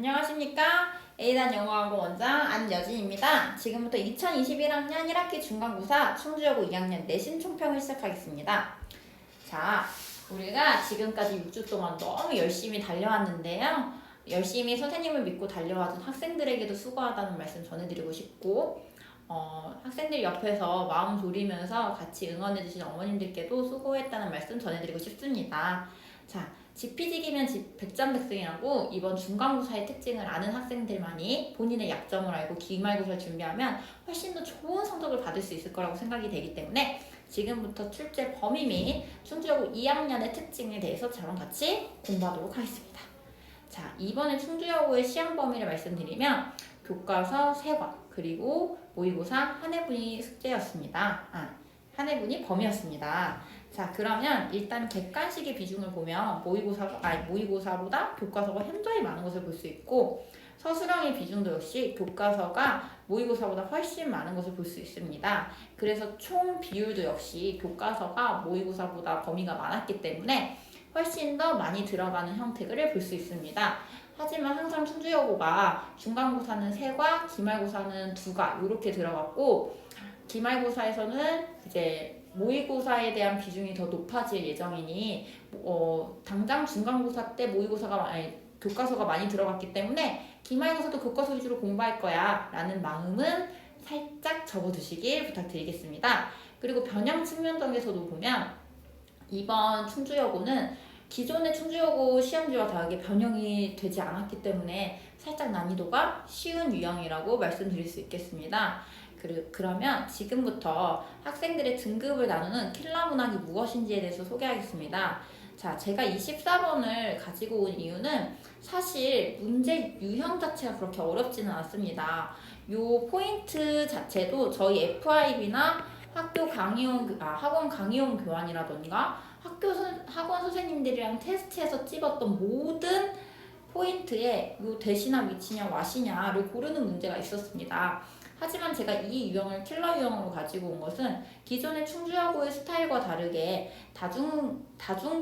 안녕하십니까? A단 영어학원 원장 안여진입니다. 지금부터 2021학년 1학기 중간고사 충주여고 2학년 내신 총평을 시작하겠습니다. 자, 우리가 지금까지 6주 동안 너무 열심히 달려왔는데요. 열심히 선생님을 믿고 달려와준 학생들에게도 수고하다는 말씀 전해드리고 싶고 학생들 옆에서 마음 졸이면서 같이 응원해주신 어머님들께도 수고했다는 말씀 전해드리고 싶습니다. 자, 지피지기면 백전백승이라고 이번 중간고사의 특징을 아는 학생들만이 본인의 약점을 알고 기말고사를 준비하면 훨씬 더 좋은 성적을 받을 수 있을 거라고 생각이 되기 때문에 지금부터 출제 범위 및 충주여고 2학년의 특징에 대해서 저랑 같이 공부하도록 하겠습니다. 자, 이번에 충주여고의 시험 범위를 말씀드리면 교과서 3권 그리고 모의고사 한 회분이 숙제였습니다. 한 회분이 범위였습니다. 자, 그러면 일단 객관식의 비중을 보면 모의고사보다 교과서가 현저히 많은 것을 볼 수 있고 서술형의 비중도 역시 교과서가 모의고사보다 훨씬 많은 것을 볼 수 있습니다. 그래서 총 비율도 역시 교과서가 모의고사보다 범위가 많았기 때문에 훨씬 더 많이 들어가는 형태를 볼 수 있습니다. 하지만 항상 충주여고가 중간고사는 3과 기말고사는 2과 이렇게 들어갔고 기말고사에서는 이제 모의고사에 대한 비중이 더 높아질 예정이니 당장 중간고사 때 교과서가 많이 들어갔기 때문에 기말고사도 교과서 위주로 공부할 거야 라는 마음은 살짝 접어두시길 부탁드리겠습니다. 그리고 변형 측면적에서도 보면 이번 충주여고는 기존의 충주여고 시험지와 다르게 변형이 되지 않았기 때문에 살짝 난이도가 쉬운 유형이라고 말씀드릴 수 있겠습니다. 그러면 지금부터 학생들의 등급을 나누는 킬러 문항이 무엇인지에 대해서 소개하겠습니다. 자, 제가 이 14번을 가지고 온 이유는 사실 문제 유형 자체가 그렇게 어렵지는 않습니다. 요 포인트 자체도 저희 FIB나 학원 강의용 교환이라던가 학원 선생님들이랑 테스트에서 찝었던 모든 포인트에 요 대시나 위치냐 와시냐를 고르는 문제가 있었습니다. 하지만 제가 이 유형을 킬러 유형으로 가지고 온 것은 기존의 충주여고의 스타일과 다르게 다중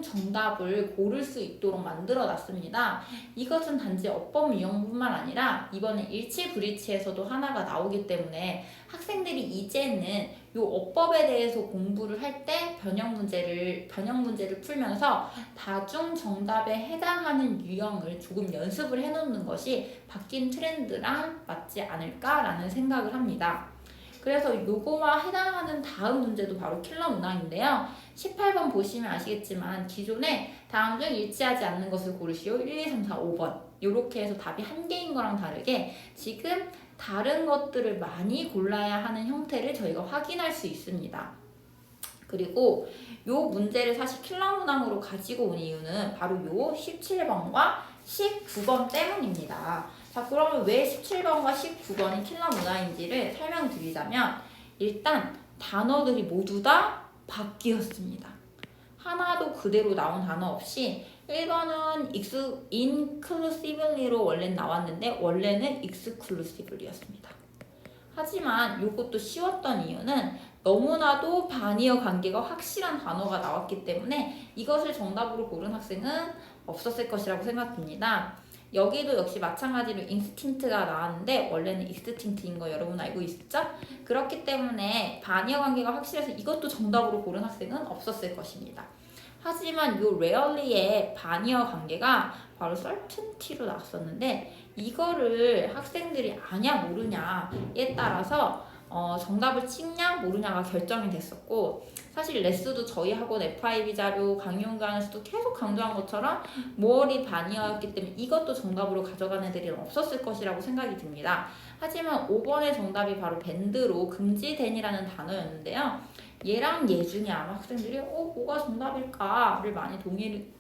정답을 고를 수 있도록 만들어 놨습니다. 이것은 단지 어법 유형뿐만 아니라 이번에 일치 불일치에서도 하나가 나오기 때문에 학생들이 이제는 이 어법에 대해서 공부를 할 때 변형 문제를 풀면서 다중 정답에 해당하는 유형을 조금 연습을 해놓는 것이 바뀐 트렌드랑 맞지 않을까라는 생각을 합니다. 그래서 요거와 해당하는 다음 문제도 바로 킬러 문항인데요. 18번 보시면 아시겠지만 기존에 다음 중 일치하지 않는 것을 고르시오 1, 2, 3, 4, 5번 이렇게 해서 답이 한 개인 거랑 다르게 지금 다른 것들을 많이 골라야 하는 형태를 저희가 확인할 수 있습니다. 그리고 요 문제를 사실 킬러 문항으로 가지고 온 이유는 바로 요 17번과 19번 때문입니다. 자, 그러면 왜 17번과 19번이 킬러 문항인지를 설명드리자면 일단 단어들이 모두 다 바뀌었습니다. 하나도 그대로 나온 단어 없이 1번은 inclusively로 원래는 나왔는데 원래는 exclusively였습니다. 하지만 이것도 쉬웠던 이유는 너무나도 반이어 관계가 확실한 단어가 나왔기 때문에 이것을 정답으로 고른 학생은 없었을 것이라고 생각됩니다. 여기도 역시 마찬가지로 인스팅트가 나왔는데 원래는 익스팅트인 거 여러분 알고 있죠? 그렇기 때문에 반이어 관계가 확실해서 이것도 정답으로 고른 학생은 없었을 것입니다. 하지만 요 rarely의 반이어 관계가 바로 certainty로 나왔었는데 이거를 학생들이 아냐 모르냐에 따라서 정답을 찍냐 모르냐가 결정이 됐었고 사실 레스도 저희 학원 FIB 자료 강의용 강에서도 계속 강조한 것처럼 모어리 반이었기 때문에 이것도 정답으로 가져간 애들이 없었을 것이라고 생각이 듭니다. 하지만 5번의 정답이 바로 밴드로 금지된이라는 단어였는데요. 얘랑 얘 중에 아마 학생들이 뭐가 정답일까를 많이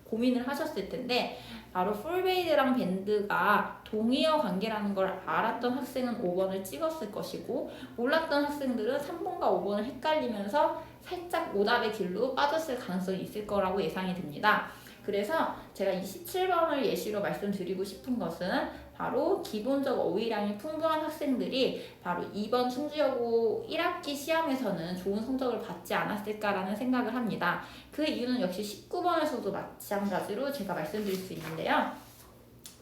고민을 하셨을 텐데 바로 풀베이드랑 밴드가 동의어 관계라는 걸 알았던 학생은 5번을 찍었을 것이고 몰랐던 학생들은 3번과 5번을 헷갈리면서 살짝 오답의 길로 빠졌을 가능성이 있을 거라고 예상이 됩니다. 그래서 제가 27번을 예시로 말씀드리고 싶은 것은 바로 기본적 어휘량이 풍부한 학생들이 바로 이번 충주여고 1학기 시험에서는 좋은 성적을 받지 않았을까라는 생각을 합니다. 그 이유는 역시 19번에서도 마찬가지로 제가 말씀드릴 수 있는데요.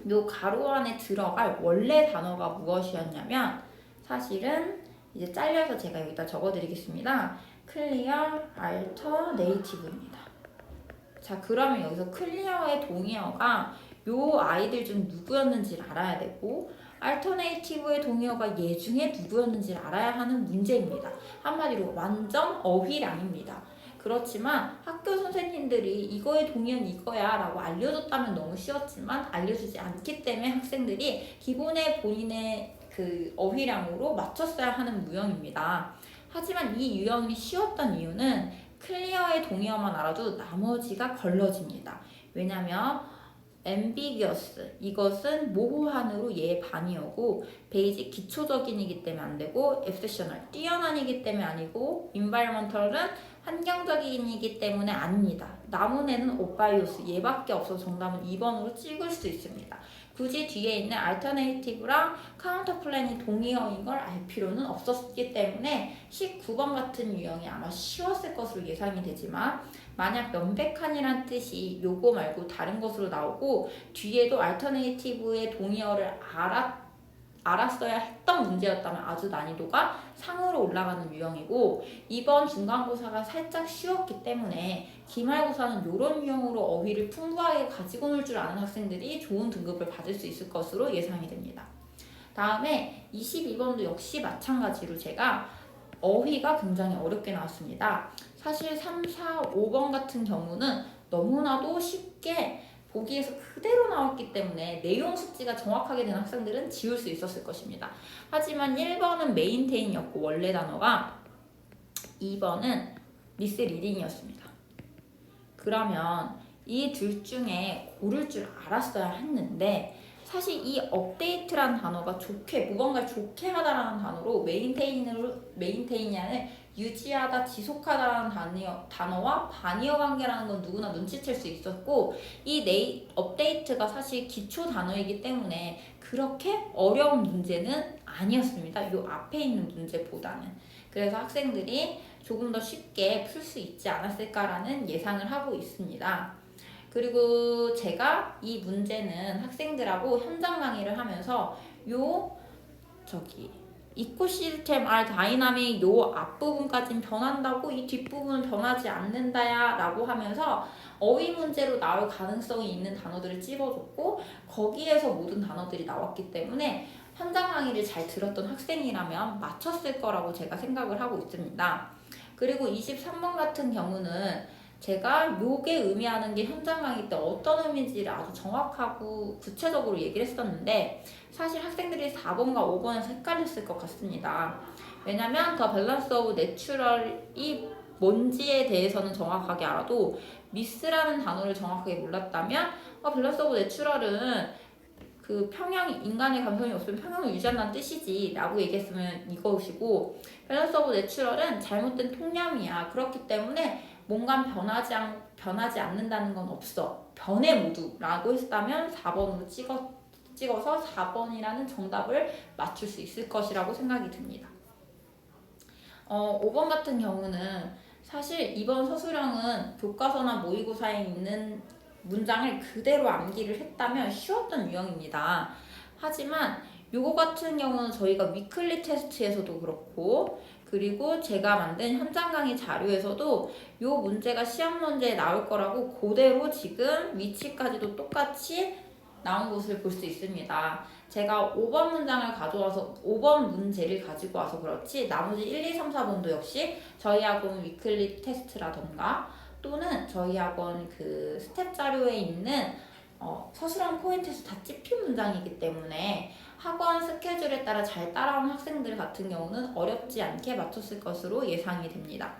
요 가로 안에 들어갈 원래 단어가 무엇이었냐면 사실은 이제 잘려서 제가 여기다 적어드리겠습니다. 클리어, 알터네이티브입니다. 자, 그러면 여기서 클리어의 동의어가 요 아이들 중 누구였는지를 알아야 되고 알터네이티브의 동의어가 얘 중에 누구였는지를 알아야 하는 문제입니다. 한마디로 완전 어휘량입니다. 그렇지만 학교 선생님들이 이거의 동의어는 이거야 라고 알려줬다면 너무 쉬웠지만 알려주지 않기 때문에 학생들이 기본의 본인의 그 어휘량으로 맞췄어야 하는 유형입니다. 하지만 이 유형이 쉬웠던 이유는 클리어의 동의어만 알아도 나머지가 걸러집니다. 왜냐면 ambiguous 이것은 모호한으로 얘의 반이어고 basic 기초적인이기 때문에 안 되고 exceptional 뛰어난이기 때문에 아니고 environmental은 환경적인이기 때문에 아닙니다. 나무네는 obvious 얘밖에 없어서 정답은 2번으로 찍을 수 있습니다. 굳이 뒤에 있는 alternative랑 counterplan이 동의어인 걸 알 필요는 없었기 때문에 19번 같은 유형이 아마 쉬웠을 것으로 예상이 되지만 만약 명백한이란 뜻이 요거 말고 다른 것으로 나오고 뒤에도 alternative의 동의어를 알았어야 했던 문제였다면 아주 난이도가 상으로 올라가는 유형이고 이번 중간고사가 살짝 쉬웠기 때문에 기말고사는 이런 유형으로 어휘를 풍부하게 가지고 놀 줄 아는 학생들이 좋은 등급을 받을 수 있을 것으로 예상이 됩니다. 다음에 22번도 역시 마찬가지로 제가 어휘가 굉장히 어렵게 나왔습니다. 사실 3, 4, 5번 같은 경우는 너무나도 쉽게 보기에서 그대로 나왔기 때문에 내용 숙지가 정확하게 된 학생들은 지울 수 있었을 것입니다. 하지만 1번은 메인테인이었고 원래 단어가 2번은 미스리딩이었습니다. 그러면 이 둘 중에 고를 줄 알았어야 했는데 사실 이 업데이트라는 단어가 무언가를 좋게 하다라는 단어로 메인테인이라는 유지하다, 지속하다라는 단어와 반이어 관계라는 건 누구나 눈치챌 수 있었고 이 업데이트가 사실 기초 단어이기 때문에 그렇게 어려운 문제는 아니었습니다. 요 앞에 있는 문제보다는. 그래서 학생들이 조금 더 쉽게 풀 수 있지 않았을까라는 예상을 하고 있습니다. 그리고 제가 이 문제는 학생들하고 현장 강의를 하면서 이코시스템 R 다이나믹 요 앞부분까지는 변한다고 이 뒷부분은 변하지 않는다야 라고 하면서 어휘 문제로 나올 가능성이 있는 단어들을 찝어줬고 거기에서 모든 단어들이 나왔기 때문에 현장 강의를 잘 들었던 학생이라면 맞췄을 거라고 제가 생각을 하고 있습니다. 그리고 23번 같은 경우는 제가 요게 의미하는 게 현장 강의 때 어떤 의미인지를 아주 정확하고 구체적으로 얘기를 했었는데 사실 학생들이 4번과 5번에서 헷갈렸을 것 같습니다. 왜냐면 더 밸런스 오브 내추럴이 뭔지에 대해서는 정확하게 알아도 미스라는 단어를 정확하게 몰랐다면 밸런스 오브 내추럴은 그 인간의 감성이 없으면 평형을 유지한다는 뜻이지 라고 얘기했으면 이것이고 밸런스 오브 내추럴은 잘못된 통념이야. 그렇기 때문에 뭔가 변하지 않는다는 건 없어. 변해 모두 라고 했다면 4번으로 찍어서 4번이라는 정답을 맞출 수 있을 것이라고 생각이 듭니다. 5번 같은 경우는 사실 이번 서술형은 교과서나 모의고사에 있는 문장을 그대로 암기를 했다면 쉬웠던 유형입니다. 하지만 요거 같은 경우는 저희가 위클리 테스트에서도 그렇고 그리고 제가 만든 현장 강의 자료에서도 요 문제가 시험 문제에 나올 거라고 그대로 지금 위치까지도 똑같이 나온 것을 볼 수 있습니다. 제가 5번 문장을 가져와서 5번 문제를 가지고 와서 그렇지 나머지 1, 2, 3, 4번도 역시 저희 학원 위클리 테스트라던가 또는 저희 학원 그 스텝 자료에 있는 서술형 포인트에서 다 찝힌 문장이기 때문에 학원 스케줄에 따라 잘 따라온 학생들 같은 경우는 어렵지 않게 맞췄을 것으로 예상이 됩니다.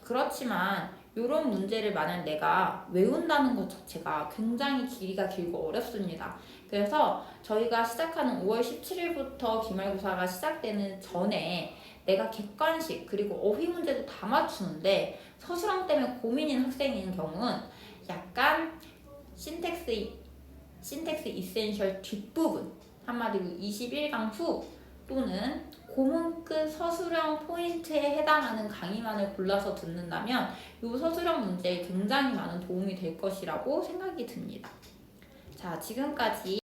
그렇지만 이런 문제를 만약 내가 외운다는 것 자체가 굉장히 길이가 길고 어렵습니다. 그래서 저희가 시작하는 5월 17일부터 기말고사가 시작되는 전에 내가 객관식 그리고 어휘 문제도 다 맞추는데 서술형 때문에 고민인 학생인 경우는 약간 신텍스 이센셜 뒷부분 한마디로 21강 후 또는 고문 끝 서술형 포인트에 해당하는 강의만을 골라서 듣는다면 이 서술형 문제에 굉장히 많은 도움이 될 것이라고 생각이 듭니다. 자, 지금까지